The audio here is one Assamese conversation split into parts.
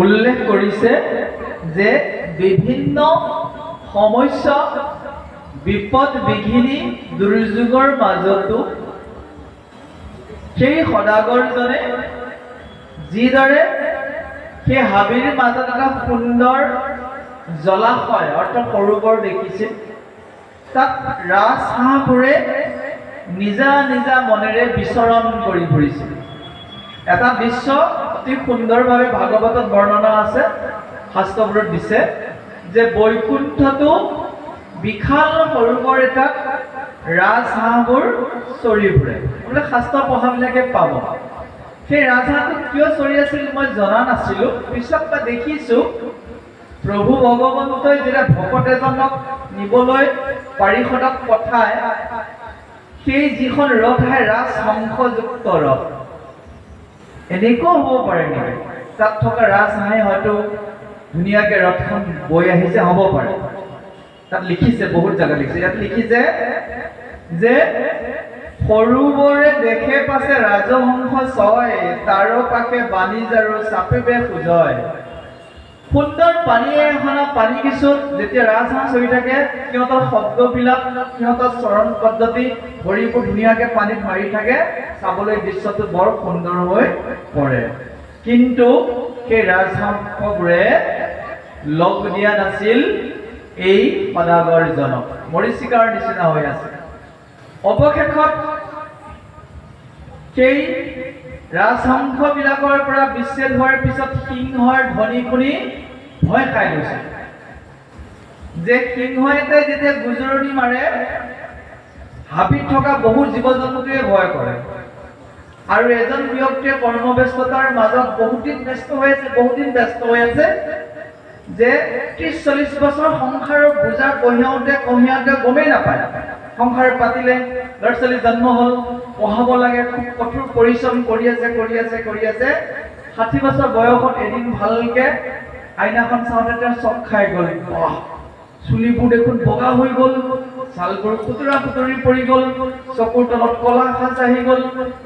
উল্লেখ কৰিছে যে বিভিন্ন সমস্যা বিপদ বিঘিনি দুৰ্যোগৰ মাজতো সেই সদাগৰজনে যিদৰে সেই হাবিৰ মাজত এটা সুন্দৰ জলাশয় অৰ্থাৎ সৰোবৰ দেখিছিল, তাত ৰাজহাঁহবোৰে নিজা নিজা মনেৰে বিচৰণ কৰি ফুৰিছিল। এটা দৃশ্য অতি সুন্দৰভাৱে ভাগৱতত বৰ্ণনা আছে, শাস্ত্ৰবোৰত দিছে যে বৈকুণ্ঠতো বিশাল সৰোবৰ এটাত ৰাজহাঁহবোৰ চৰি ফুৰে। বোলে শাস্ত্ৰ পঢ়াবিলাকে পাব। সেই ৰাজহাঁহটো কিয় চৰি আছিল মই জনা নাছিলোঁ, পিছত মই দেখিছোঁ প্ৰভু ভগৱন্তই যেতিয়া ভকত এজনক নিবলৈ পাৰিষদক পঠায়, সেই যিখন ৰথ আহে ৰাজহংসযুক্ত ৰথ, এনেকুৱাও হ'ব পাৰে নেকি? তাত থকা ৰাজহাঁহে হয়তো ধুনীয়াকৈ ৰথখন বৈ আহিছে, হ'ব পাৰে। তাত লিখিছে, বহুত জাগা লিখিছে। ইয়াত লিখিছে যে সৰুবৰে দেখে পাছে ৰাজহংস ছয়, তাৰ পাকে বাণিজ আৰু চাপিবে সুজয়। সুন্দৰ পানী এখনত পানী কিছুত যেতিয়া ৰাজহাঁহ চৰি থাকে, সিহঁতৰ শব্দবিলাক, সিহঁতৰ চৰণ পদ্ধতি, ভৰিবোৰ ধুনীয়াকৈ পানীত মাৰি থাকে, চাবলৈ দৃশ্যটো বৰ সুন্দৰ হৈ পৰে। কিন্তু সেই ৰাজহাঁহবোৰে লগ দিয়া নাছিল এই সদাগৰজনক, মৰীচিকাৰ নিচিনা হৈ আছে। অৱশেষত সেই ৰাজহংসবিলাকৰ পৰা বিচ্ছেদ হোৱাৰ পিছত সিংহৰ ধ্বনি শুনি ভয় খাই গৈছে যে সিংহ এটাই যেতিয়া গুজৰণি মাৰে, হাবিত থকা বহু জীৱ জন্তুৱে ভয় কৰে। আৰু এজন ব্যক্তিয়ে কৰ্মব্যস্ততাৰ মাজত বহুদিন ব্যস্ত হৈ আছে যে 30-40 বছৰ সংসাৰৰ বোজা কঢ়িয়াওঁতে গমেই নাপায়। সংসাৰ পাতিলে, ল'ৰা ছোৱালী জন্ম হ'ল, পঢ়াব লাগে, খুব কঠোৰ পৰিশ্ৰম কৰি আছে। 60 বছৰ বয়সত এদিন ভালকে আইনাখন চাওঁতে তেওঁ চক খাই গ'ল। চুলিবোৰ দেখোন বগা হৈ গ'ল, ছালবোৰ খুতুৰা খুতুৰি পৰি গ'ল, চকুৰ তলত কলা সাজ আহি গ'ল,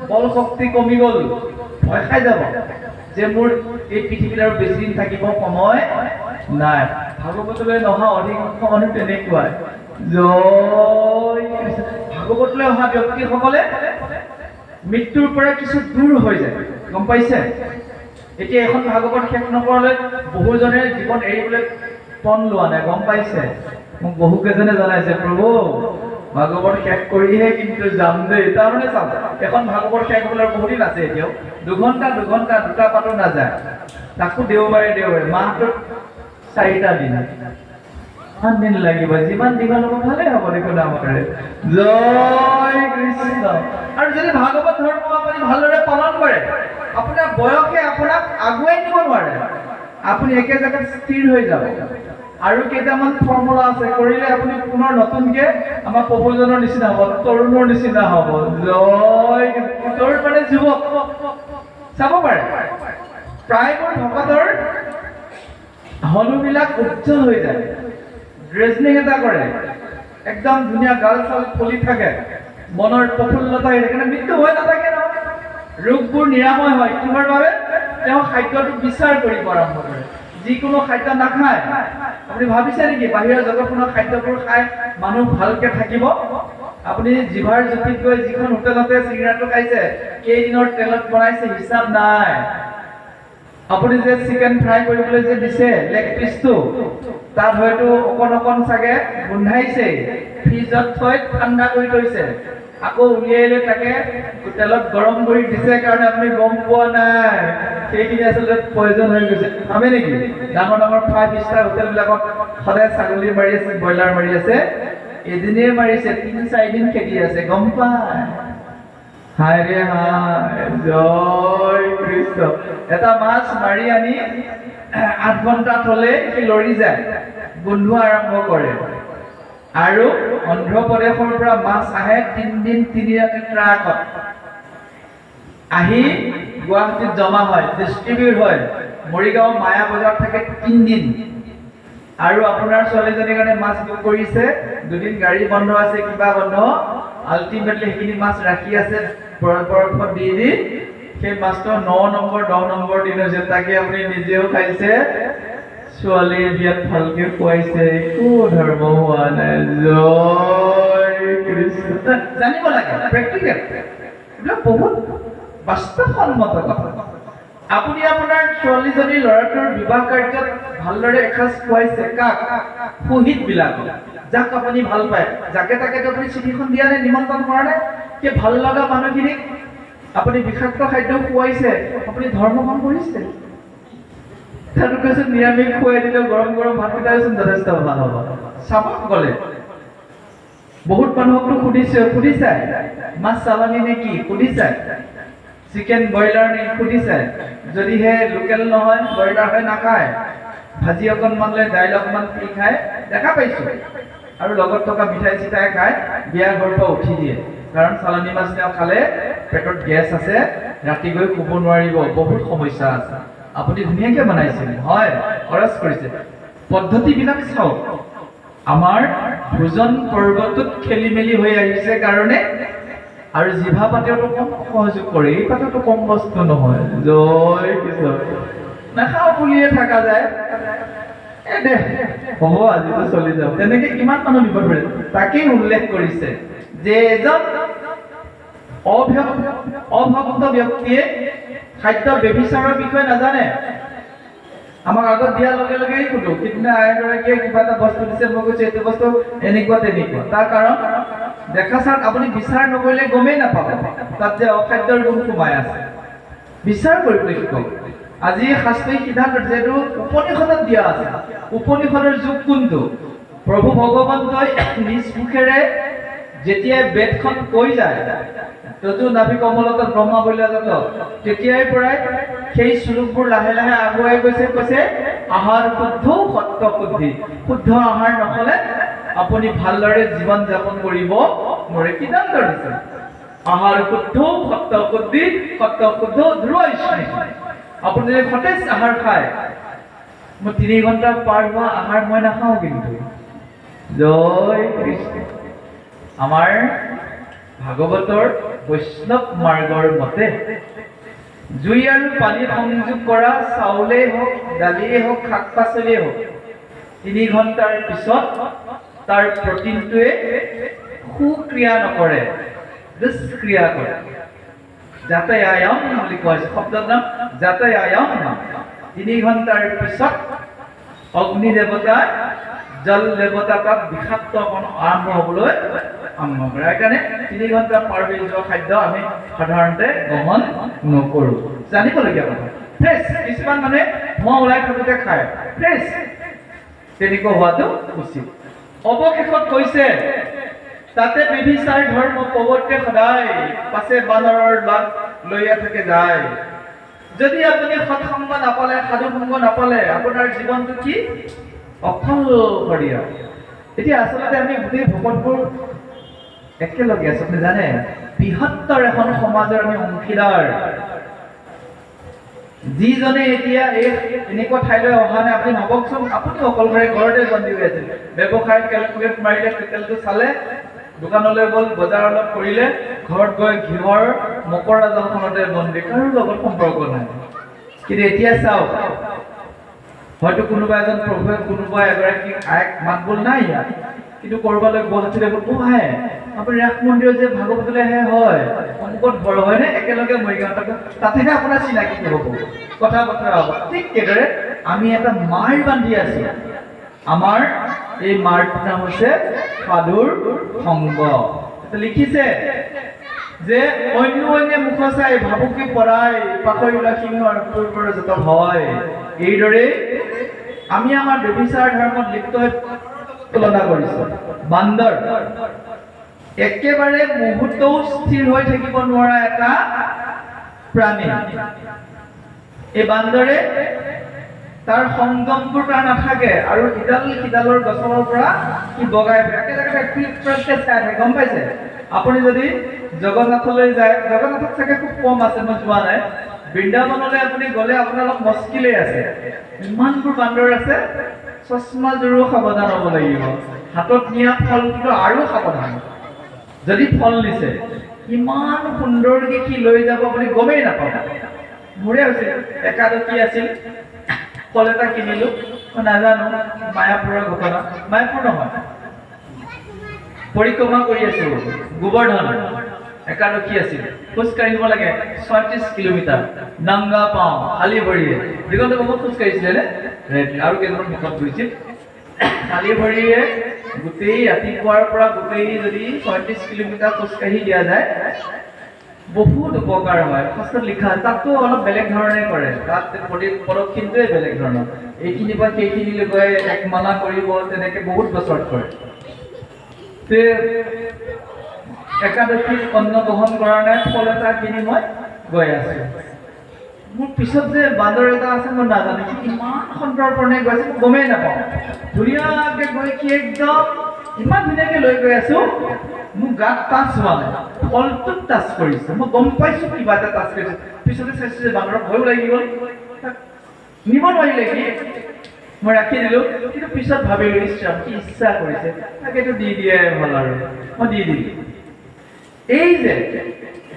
বল শক্তি কমি গ'ল। ভয় খাই যাব যে মোৰ এই পৃথিৱীত আৰু বেছি দিন থাকিব সময় নাই। ভাগৱতলৈ নহা অধিকাংশ মানুহ তেনেকুৱাই। জয় কৃষ্ণ। ভাগৱতলৈ অহা ব্যক্তিসকলে মৃত্যুৰ পৰা কিছু দূৰ হৈ যায়, গম পাইছে? এতিয়া এখন ভাগৱত শেষ নকৰালৈ বহুজনে জীৱন এৰিবলৈ পণ লোৱা নাই, গম পাইছে? মোক বহুকেইজনে জনাইছে, প্ৰভু ভাগৱত শেষ কৰিহে কিন্তু যাম দেই। তাৰমানে চাওক, এখন ভাগৱত শেষ হ'বলৈ বহুদিন আছে, এতিয়াও 2 ঘণ্টা 2টা পাতো নাযায়। তাকো দেওবাৰে মাহটোত 4টা দিন, 8 দিন লাগিব। যিমান দীঘল হ'ব ভালে হ'ব দেখোন আমাৰে। জয় কৃষ্ণ। আৰু যদি ভাগৱত ধৰ্ম আপুনি ভালদৰে পালন কৰে, আপোনাৰ বয়সে আপোনাক আগুৱাই নিব নোৱাৰে। আপুনি একে জেগাত স্থিৰ হৈ যাব। আৰু কেইটামান ফৰ্মুলা আছে, কৰিলে আপুনি পুনৰ নতুনকে আমাৰ প্ৰভুজনৰ নিচিনা হ'ব, তৰুণৰ নিচিনা হ'ব। জয় তৰুণ মানে যুৱক। চাব পাৰে প্ৰায়বোৰ ভকতৰ হনুবিলাক উজ্জ্বল হৈ যায়, ড্ৰেছনিং এটা কৰে, একদম ধুনীয়া গাল চাল ফুলি থাকে, মনৰ প্ৰফুল্লতা হৈ থাকে। মৃত্যু হৈ নাথাকে নহয়, ৰোগবোৰ নিৰাময় হয়। কিহৰ বাবে? তেওঁ খাদ্যটো বিচাৰ কৰিব আৰম্ভ কৰে, যিকোনো খাদ্য নাখায়। আপুনি ভাবিছে নেকি বাহিৰৰ জগতখনৰ খাদ্যবোৰ খাই মানুহ ভালকে থাকিব? আপুনি জিভাৰ জুতিত গৈ যিখন হোটেলতে চিংৰাটো খাইছে, কেইদিনৰ তেলত বনাইছে হিচাপ নাই। আপুনি যে চিকেন ফ্ৰাই কৰিবলৈ যে দিছে লেগ পিচটো, তাত হয়তো অকণ চাগে গোন্ধাইছে, ফ্ৰিজত থৈ ঠাণ্ডা কৰি থৈছে, আকৌ উলিয়াই লৈ তাকে তেলত গৰম কৰি দিছে কাৰণে আপুনি গম পোৱা নাই। সেইখিনি আচলতে প্ৰয়োজন হৈ গৈছে। ভাবে নেকি ডাঙৰ 5-star হোটেলবিলাকত সদায় ছাগলী মাৰি আছে, ব্ৰইলাৰ মাৰি আছে, এদিনেই মাৰিছে, 3-4 দিন খেদি আছে, গম পায়? হায় ৰে হায়। জয় কৃষ্ণ। এটা মাছ মাৰি আনি 8 ঘণ্টা থলে সি লৰি যায়, গোন্ধোৱা আৰম্ভ কৰে। আৰু অন্ধ্ৰপ্ৰদেশৰ পৰা মাছ আহে 3 দিন 3 ৰাতি ট্ৰাকত আহি গুৱাহাটীত জমা হয়, ডিষ্ট্ৰিবিউট হয়। মৰিগাঁও মায়া বজাৰত থাকে 3 দিন। আৰু আপোনাৰ ছোৱালীজনীৰ কাৰণে মাছ বুক কৰিছে, 2 দিন গাড়ী বন্ধ আছে, কিবা বন্ধ, আল্টিমেটলি সেইখিনি মাছ ৰাখি আছে বৰফত দি সেই মাছটো 9 নম্বৰ 10 নম্বৰ দিন হৈছে, তাকে আপুনি নিজেও খাইছে, ছোৱালীৰ বিয়াত ভালকে খুৱাইছে, একো ধৰ্ম হোৱা নাই। জয় কৃষ্ণ। জানিব লাগে প্ৰেক্টিকেল, এইবিলাক বহুত বাস্তৱসন্মত কথা। আপুনি আপোনাৰ ছোৱালীজনী ল'ৰাটোৰ বিবাহ কাৰ্যত ভালদৰে এসাঁজ খুৱাইছে কাক? শহীদবিলাক, যাক আপুনি ভাল পায়, যাকে তাকে আপুনি চিঠিখন দিয়া নাই, নিমন্ত্ৰণ কৰা নাই, সেই ভাল লগা মানুহখিনিক আপুনি বিষাক্ত খাদ্য খুৱাইছে, আপুনি ধৰ্ম কাম কৰিছে। তাতো কৈছে নিৰামিষ খুৱাই দিলেও গৰম গৰম ভাতকেইটাচোন যথেষ্ট ভাল হ'ব। চাব গ'লে বহুত মানুহকতো সুধিছে মাছ চালানী নে কি সুধিছে, চিকেন ব্ৰইলাৰ নে সুধিছে, যদিহে লোকেল নহয় ব্ৰইলাৰ হয় নাখায়, ভাজি অকণমান লৈ দাইল অকণমান দি খায় দেখা পাইছো, আৰু লগত থকা মিঠাই চিঠাই খাই বিয়া ঘৰৰ পৰা উঠি দিয়ে। কাৰণ চালানী মাছ তেওঁ খালে পেটত গেছ আছে, ৰাতি গৈ শুব নোৱাৰিব, বহুত সমস্যা আছে। আপুনি ধুনীয়াকে বনাইছিল, হয় খৰচ কৰিছে, পদ্ধতিবিলাক চাওক। আমাৰ ভোজন পৰ্বটোত খেলি মেলি হৈ আহিছে কাৰণে, আৰু জিভা পাতেওতো কম সহযোগ কৰে, এই পাতেতো কম বস্তু নহয়। জয় কৃষ্ণ। নাখাওঁ বুলিয়ে থকা যায়, দে হ'ব আজিতো চলি যাওক, তেনেকে কিমান মানুহ বিপদ পৰে। তাকেই উল্লেখ কৰিছে যে এজন অভক্ত ব্যক্তিয়ে খাদ্য ব্যভিচাৰৰ বিষয়ে নাজানে। আমাক আগত দিয়াৰ লগে লগেই সুধো, সিদিনা আইগৰাকীয়ে কিবা এটা বস্তু দিছে, মই কৈছো এইটো বস্তু এনেকুৱা তেনেকুৱা। তাৰ কাৰণ দেখা চাওক, আপুনি বিচাৰ নকৰিলে গমেই নাপাব তাত যে অখাদ্যৰ গুণ সোমাই আছে। বিচাৰ কৰিবলৈ শিকক। আজি শাস্ত্ৰীয় সিদ্ধান্ত যিহেতু উপনিষদত দিয়া আছে, উপনিষদৰ যুগ কোনটো? প্ৰভু ভগৱন্তই নিজ মুখেৰে যেতিয়া বেদখন কৈ যায়, ততো নাভি কমলত ব্ৰহ্মা বৈলাজত, তেতিয়াই পৰাই সেই শ্লোকবোৰ লাহে লাহে আগুৱাই কৈছে আহাৰ শুদ্ধ সত্য শুদ্ধি। শুদ্ধ আহাৰ নহলে আপুনি ভালদৰে জীৱন যাপন কৰিব নোৱাৰে। সিদ্ধান্ত দিছে আহাৰ শুদ্ধ সত্য শুদ্ধি, সত্য শুদ্ধ ধ্ৰুৱ। আপুনি যদি সতেজ আহাৰ খায়, মই 3 ঘণ্টা পাৰ হোৱা আহাৰ মই নাখাওঁ কিন্তু। জয় কৃষ্ণ। আমাৰ ভাগৱতৰ বৈষ্ণৱ মাৰ্গৰ মতে জুই আৰু পানী সংযোগ কৰা চাউলেই হওক, দালিয়েই হওক, শাক পাচলিয়েই হওক, 3 ঘণ্টাৰ পিছত তাৰ প্ৰটিনটোৱে সুক্ৰিয়া নকৰে, দুষ্ক্ৰিয়া কৰে। যাতায়ায়ম বুলি কোৱা হৈছে, শব্দৰ নাম যাতায়ায়ম। 3 ঘণ্টাৰ পিছত অগ্নি দেৱতা, জল দেৱতা তাত বিষাক্ত আৰম্ভ হ'বলৈ আৰম্ভ কৰে। সেইকাৰণে 3 ঘণ্টা পাৰ হৈ যোৱা খাদ্য আমি সাধাৰণতে গ্ৰহণ নকৰোঁ। জানিবলগীয়া কথা। ফ্ৰেছ কিছুমান মানে মই ওলাই থাকোঁতে খায়, ফ্ৰেছ তেনেকুৱা হোৱাটো উচিত। অৱশেষত কৈছে তাতে বিবিচাৰ ধৰ্ম প্ৰৱৰ্তে সদায়, পাছে বানৰৰ লাভ লৈয়া থাকে যায়। যদি আপুনি সৎসংগ নাপালে, সাধু সংগ নাপালে, আপোনাৰ জীৱনটো কি অকলশৰীয়া। এতিয়া আচলতে আমি গোটেই ভকতবোৰ একেলগে আছো, আপুনি জানে বৃহত্তৰ এখন সমাজৰ আমি অংশীদাৰ। যিজনে এতিয়া এই এনেকুৱা ঠাইলৈ অহা নাই, আপুনি ভাবকচোন, আপুনি অকলশৰে ঘৰতে বন্দী হৈ আছিল। ব্যৱসায় কেলকুলেট মাৰিলে, টোটেলটো চালে, দোকানলৈ গ'ল, বজাৰ অলপ কৰিলে, ঘৰত গৈ ঘিহৰ মকৰা জালখনতে বন্দী, কাৰো লগত সম্পৰ্ক নাই। কিন্তু এতিয়া চাওক, হয়তো কোনোবা এজন প্ৰভুৱে কোনোবা এগৰাকী আইক মাত বোল নাই ইয়াত, কিন্তু কৰবালৈ গুৱাহাটীলৈ গ'ল, আহে আপুনি ৰাস মন্দিৰত যে ভাগৱতলৈ আহে, হয় অমুকত ঘৰ হয়নে, একেলগে মৰিগাঁও, তাতেহে আপোনাৰ চিনাকি হ'ব, কথা বতৰা হ'ব। ঠিক সেইদৰে আমি এটা মাৰ বান্ধি আছো। আমাৰ এই মাৰটোৰ নাম হৈছে সাধুৰ সংগ। লিখিছে যে অন্য মুখ চাই ভাবুকি পৰাই, পাখৰিলা সিংহৰ পূৰ্বৰ যত হয়। এইদৰে আমি আমাৰ ব্যভিচাৰ ধৰ্মত লিপ্ত হৈ তুলনা কৰিছো। বান্দৰ একেবাৰে মুহূৰ্তও স্থিৰ হৈ থাকিব নোৱাৰা এটা প্ৰাণী। এই বান্দৰে তাৰ সংযমবোৰ তাৰ নাথাকে, আৰু সিডালৰ গছৰ পৰা সি বগাই চাই গম পাইছে। আপুনি যদি জগন্নাথলৈ যায়, জগন্নাথত চাগে খুব কম আছে, মই যোৱা নাই, বৃন্দাবনলৈ আপুনি গ'লে আপোনাৰ অলপ মস্কিলেই আছে, ইমানবোৰ বান্দৰ আছে। চশমাযোৰো সাৱধান হ'ব লাগিব, হাতত নিয়া ফলটো আৰু সাৱধান। যদি ফল নিছে ইমান সুন্দৰকৈ কি লৈ যাব বুলি গমেই নাপাওঁ। মোৰে হৈছিল একাদশী আছিল, ফল এটা কিনিলোঁ, মই নাজানো মায়াপুৰৰ ঘটনা, মায়াপুৰ নহয়, পৰিক্ৰমা কৰি আছোঁ গোবৰ্ধন, একাদশী আছিল, খোজ কাঢ়িব লাগে ৩৬ কিলোমিটাৰ, নাংগা পাওঁ খালী ভৰিয়ে, দিগন্ত বহুত খোজ কাঢ়িছিলে আৰু কেইজনমান মুখত ঘূৰিছিল, খালী ভৰিয়ে গোটেই ৰাতিপুৱাৰ পৰা গোটেই যদি ৩৬ কিলোমিটাৰ খোজকাঢ়ি দিয়া যায় বহুত উপকাৰ হয়। শাস্ত্ৰত লিখা, তাততো অলপ বেলেগ ধৰণে কৰে, তাত পদক্ষিণটোৱে বেলেগ ধৰণৰ, এইখিনিৰ পৰা সেইখিনিলৈ গৈ এক মানা কৰিব, তেনেকে বহুত বছৰত কৰে। একাদশীত অন্ন গ্ৰহণ কৰা নাই, ফল এটা কিনি মই গৈ আছো। মোৰ পিছত যে বান্দৰ এটা আছে মই নাজানো, সি ইমান সন্তৰ্পণে গৈ আছে মই গমেই নাপাওঁ, ধুনীয়াকে গৈ সি একদম ইমান ধুনীয়াকে লৈ গৈ আছো, মোৰ গাত টাচ হোৱা নাই, ফলটোত টাচ কৰিছে, মই গম পাইছো কিবা এটা টাচ কৰিছে। পিছতে চাইছো যে বান্দৰৰ ভয়ো লাগি গ'ল, নিব নোৱাৰিলে সি, মই ৰাখি দিলো। কিন্তু পিছত ভাবিলো ইচ্ছা কি ইচ্ছা কৰিছে তাকেতো দি দিয়াই ভাল, আৰু মই দি দিলো। এই যে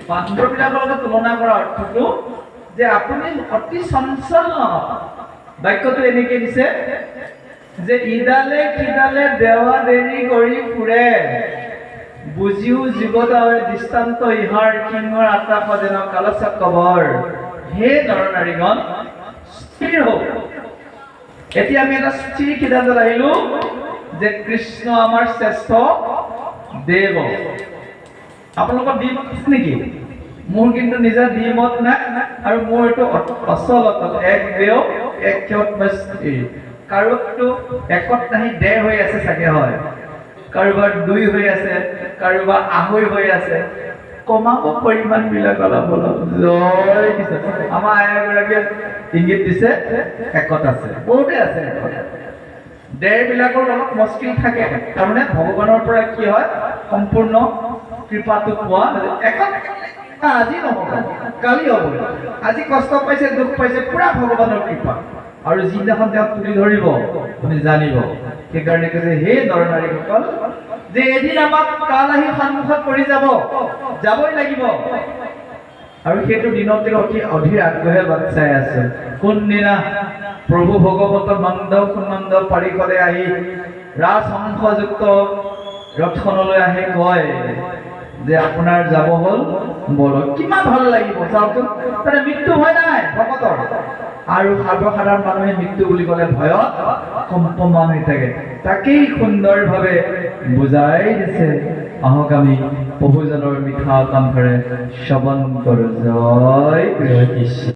বান্দৰবিলাকৰ লগত তুলনা কৰাৰ অৰ্থটো যে আপুনি অতি চঞ্চল নহয়। বাক্যটো এনেকে দিছে যে ইডালে সিডালে দেৱা দেৰি কৰি ফুৰে, বুজিও জীৱতা হয় দৃষ্টান্ত ইহাৰ, সিংহৰ আত্মা যেন কালচা কবৰ। হে নৰনাৰীগণ স্থিৰ হওক। এতিয়া আমি এটা স্থিৰ সিদ্ধান্তত আহিলো যে কৃষ্ণ আমাৰ শ্ৰেষ্ঠ দেৱ। আপোনালোকৰ দ্বিমত আছে নেকি? মোৰ কিন্তু নিজা দ্বিমত নাই, আৰু মোৰ এইটো অচল অটল, এক দেও এক ক্ষত স্থিৰ। কাৰোবাৰটো একত নাহি ডেৰ হৈ আছে চাগে, হয়, কাৰোবাৰ 2 হৈ আছে, কাৰোবাৰ 2.5 হৈ আছে। কমাব পৰিমাণ বিলাক অলপ অলপ। জয় দিছে আমাৰ আই এগৰাকীয়ে ইংগিত দিছে, একত আছে, বহুতে আছে। ডেৰ বিলাকৰ অলপ মুস্কিল থাকে, তাৰমানে ভগৱানৰ পৰা কি হয় সম্পূৰ্ণ কৃপাটো পোৱা। একত আজি নহ'ব, কালি হ'ব, আজি কষ্ট পাইছে, দুখ পাইছে, পুৰা ভগৱানৰ কৃপা, আৰু যিদিনাখন তেওঁক তুলি ধৰিব আপুনি জানিব। সেইকাৰণে কৈছে হে নৰনাৰীসকল, যে এদিন আমাক কাল আহি সন্মুখত পৰি যাবই লাগিব, আৰু সেইটো দিনত অতি অধীৰ আগ্ৰহে বাট চাই আছে। কোনদিনা প্ৰভু ভগৱত মন্দ সুনন্দ পাৰিষদে আহি ৰাজহংসযুক্ত ৰথখনলৈ আহে, কয় যে আপোনাৰ যাব হ'ল বলক। কিমান ভাল লাগিব চাওকচোন, তাতে মৃত্যু ভয় নাই ভকতৰ, আৰু সৰ্বসাধাৰণ মানুহে মৃত্যু বুলি ক'লে ভয়ত কম্পমান হৈ থাকে। তাকেই সুন্দৰভাৱে বুজাই দিছে। আহক আমি প্ৰভুজনৰ মিঠা কণ্ঠৰে শ্ৰৱণ কৰোঁ। জয় কৃষ্ণ।